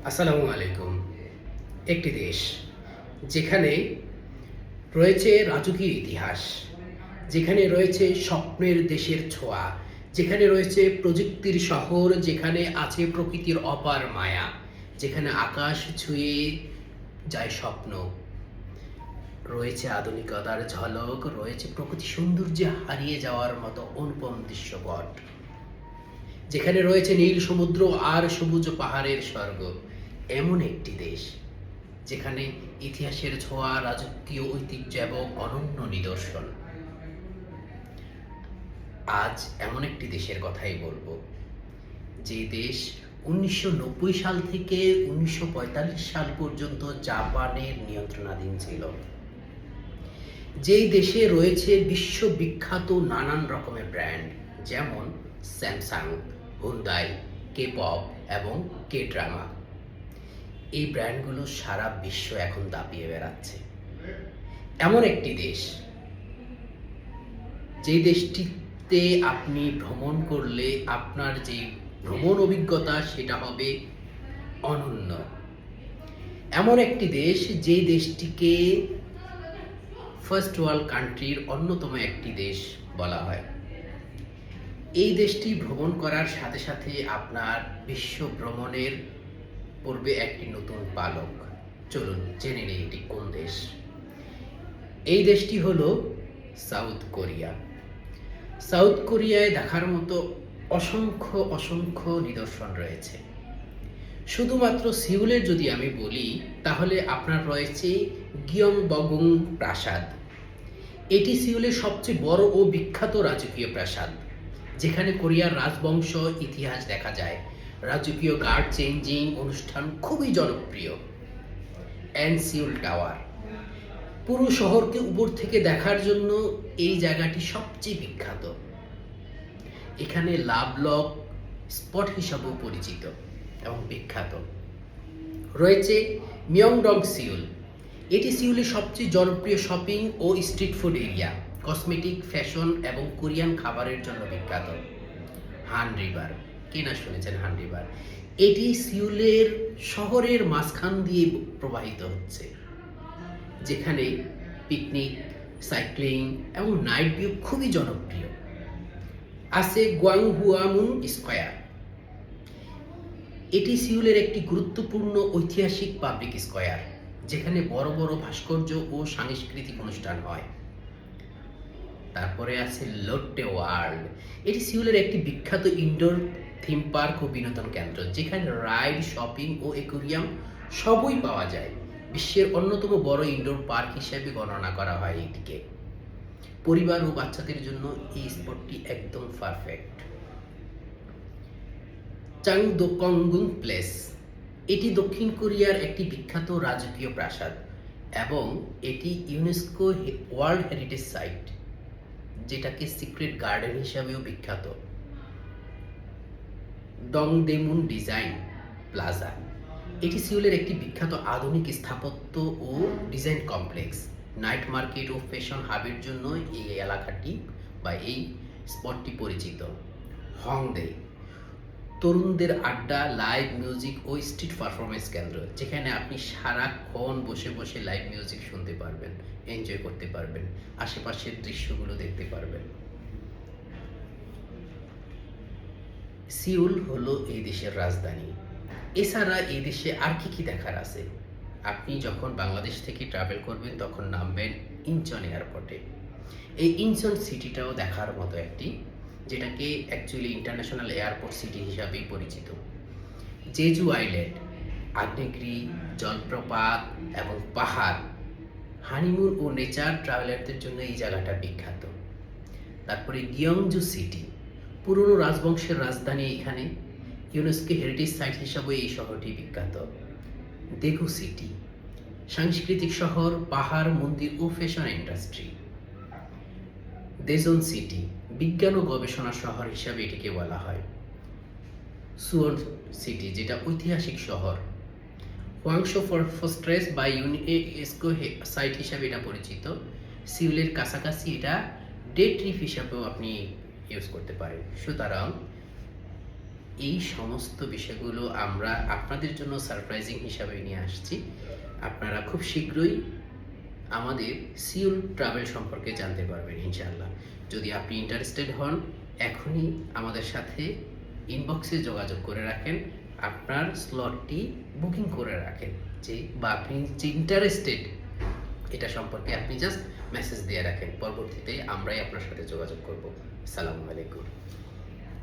আসসালামু আলাইকুম। একটি দেশ যেখানে রয়েছে রাজকীয় ইতিহাস, যেখানে রয়েছে স্বপ্নের দেশের ছোঁয়া, যেখানে রয়েছে প্রযুক্তির শহর, যেখানে আছে প্রকৃতির অপার মায়া, যেখানে আকাশ ছুঁয়ে যায় স্বপ্ন, রয়েছে আধুনিকতার ঝলক, রয়েছে প্রকৃতি সৌন্দর্যে হারিয়ে যাওয়ার মতো অনুপম দৃশ্যপট, যেখানে রয়েছে নীল সমুদ্র আর সবুজ পাহাড়ের স্বর্গ। এমন একটি দেশ যেখানে ইতিহাসের ছোঁয়া, রাজকীয় ঐতিহ্য এবং অনন্য নিদর্শন। আজ এমন একটি দেশের কথাই বলবো, যে দেশ 1990 সাল থেকে 1945 সাল পর্যন্ত জাপানের নিয়ন্ত্রণাধীন ছিল। যেই দেশে রয়েছে বিশ্ববিখ্যাত নানান রকমের ব্র্যান্ড, যেমন স্যামসাং, হুন্দাই, কে পপ এবং কে ড্রামা। এই ব্র্যান্ডগুলো সারা বিশ্ব এখন দাপিয়ে বেড়াচ্ছে। এমন একটি দেশ, যে দেশটিতে আপনি ভ্রমণ করলে আপনার যে ভ্রমণ অভিজ্ঞতা সেটা হবে অনন্য। এমন একটি দেশ, যে দেশটিকে ফার্স্ট ওয়ার্ল্ড কান্ট্রির অন্যতম একটি দেশ বলা হয়। এই দেশটি ভ্রমণ করার সাথে সাথে আপনার বিশ্ব ভ্রমণের পূর্বে একটি নতুন পালক। চলুন জেনে নিই এটি কোন দেশ। এই দেশটি হলো সাউথ কোরিয়া। সাউথ কোরিয়ায় দেখার মতো অসংখ্য অসংখ্য নিদর্শন রয়েছে। শুধুমাত্র সিউলের যদি আমি বলি, তাহলে আপনার রয়েছে গিয়ংবগুং প্রাসাদ। এটি সিউলের সবচেয়ে বড় ও বিখ্যাত রাজকীয় প্রাসাদ, যেখানে কোরিয়ার রাজবংশ ইতিহাস দেখা যায়। রাজকীয় গার্ড চেঞ্জিং অনুষ্ঠান খুবই জনপ্রিয়। অ্যান্ড সিউল টাওয়ার, পুরো শহরকে উপর থেকে দেখার জন্য এই জায়গাটি সবচেয়ে বিখ্যাত। এখানে লাভলক স্পট হিসাবেও পরিচিত এবং বিখ্যাত। রয়েছে মিয়ংডং সিউল। এটি সিউলের সবচেয়ে জনপ্রিয় শপিং ও street food area, cosmetic, fashion এবং কোরিয়ান খাবারের জন্য বিখ্যাত। হান রিভার, কে না শুনেছেন হান রিভার? এটি সিউলের শহরের মাঝখান দিয়ে প্রবাহিত হচ্ছে, যেখানে পিকনিক, সাইক্লিং এবং নাইট ভিউ খুবই জনপ্রিয়। আছে গোয়াংহুয়ামুন স্কয়ার। এটি সিউলের একটি গুরুত্বপূর্ণ ঐতিহাসিক পাবলিক স্কয়ার, যেখানে বড় বড় ভাস্কর্য ও সাংস্কৃতিক অনুষ্ঠান হয়। তারপরে আছে লোট্টে ওয়ার্ল্ড। এটি সিউলের একটি বিখ্যাত ইনডোর থিম পার্ক ও বিনোদন কেন্দ্র, যেখানে রাইড, শপিং ও অ্যাকোয়ারিয়াম সবই পাওয়া যায়। বিশ্বের অন্যতম বড় ইনডোর পার্ক হিসেবে গণনা করা হয় এটিকে। পরিবার ও বাচ্চাদের জন্য এই স্পটটি একদম পারফেক্ট। চাংদোকংগুং প্লেস, এটি দক্ষিণ কোরিয়ার একটি বিখ্যাত রাজকীয় প্রাসাদ এবং এটি ইউনেস্কো ওয়ার্ল্ড হেরিটেজ সাইট, যেটাকে সিক্রেট গার্ডেন হিসাবেও বিখ্যাত। ডংডেমুন ডিজাইন প্লাজা, এটি সিউলের একটি বিখ্যাত আধুনিক স্থাপত্য ও ডিজাইন কমপ্লেক্স। নাইট মার্কেট ও ফ্যাশন হাবের জন্য এই এলাকাটি বা এই স্পটটি পরিচিত। হংডে, তরুণদের আড্ডা, লাইভ মিউজিক ও স্ট্রিট পারফরমেন্স কেন্দ্র, যেখানে আপনি সারাক্ষণ বসে বসে লাইভ মিউজিক শুনতে পারবেন, এনজয় করতে পারবেন, আশেপাশের দৃশ্যগুলো দেখতে পারবেন। সিউল হলো এই দেশের রাজধানী। এছাড়া এই দেশে আর কি কি দেখার আছে? আপনি যখন বাংলাদেশ থেকে ট্রাভেল করবেন তখন নামবেন ইনচন এয়ারপোর্টে। এই ইনচন সিটিটাও দেখার মতো একটি, যেটাকে অ্যাকচুয়ালি ইন্টারন্যাশনাল এয়ারপোর্ট সিটি হিসাবেই পরিচিত। জেজু আইল্যান্ড, আগ্নেয়গিরি, জলপ্রপাত এবং পাহাড়, হানিমুন ও নেচার ট্রাভেলারদের জন্য এই জায়গাটা বিখ্যাত। তারপরে গিয়ংজু সিটি, পুরনো রাজবংশের রাজধানী। এখানে ইউনেস্কো হেরিটেজ সাইট হিসাবে এই শহরটি বিখ্যাত। দেগু সিটি, সাংস্কৃতিক শহর, পাহাড়, মন্দির ও ফ্যাশন ইন্ডাস্ট্রি। দেজন সিটি, বিজ্ঞান ও গবেষণা শহর হিসাবে এটিকে বলা হয়। সুয়ন সিটি, যেটা ঐতিহাসিক শহর। হোয়াংশো ফরেস্ট্রেস বা ইউনেস্কো সাইট হিসাবে এটা পরিচিত। সিউলের কাছাকাছি এটা ডে ট্রিপ হিসাবেও আপনি ইউজ করতে পারেন। সুতরাং এই সমস্ত বিষয়গুলো আমরা আপনাদের জন্য সারপ্রাইজিং হিসাবে নিয়ে আসছি। আপনারা খুব শীঘ্রই আমাদের সিওল ট্রাভেল সম্পর্কে জানতে পারবেন ইনশাআল্লাহ। যদি আপনি ইন্টারেস্টেড হন, এখনই আমাদের সাথে ইনবক্সে যোগাযোগ করে রাখেন, আপনার স্লটটি বুকিং করে রাখেন, যে বা আপনি যে ইন্টারেস্টেড এটা সম্পর্কে আপনি জাস্ট মেসেজ দিয়ে রাখেন, পরবর্তীতে আমরাই আপনার সাথে যোগাযোগ করব। আসসালামু আলাইকুম।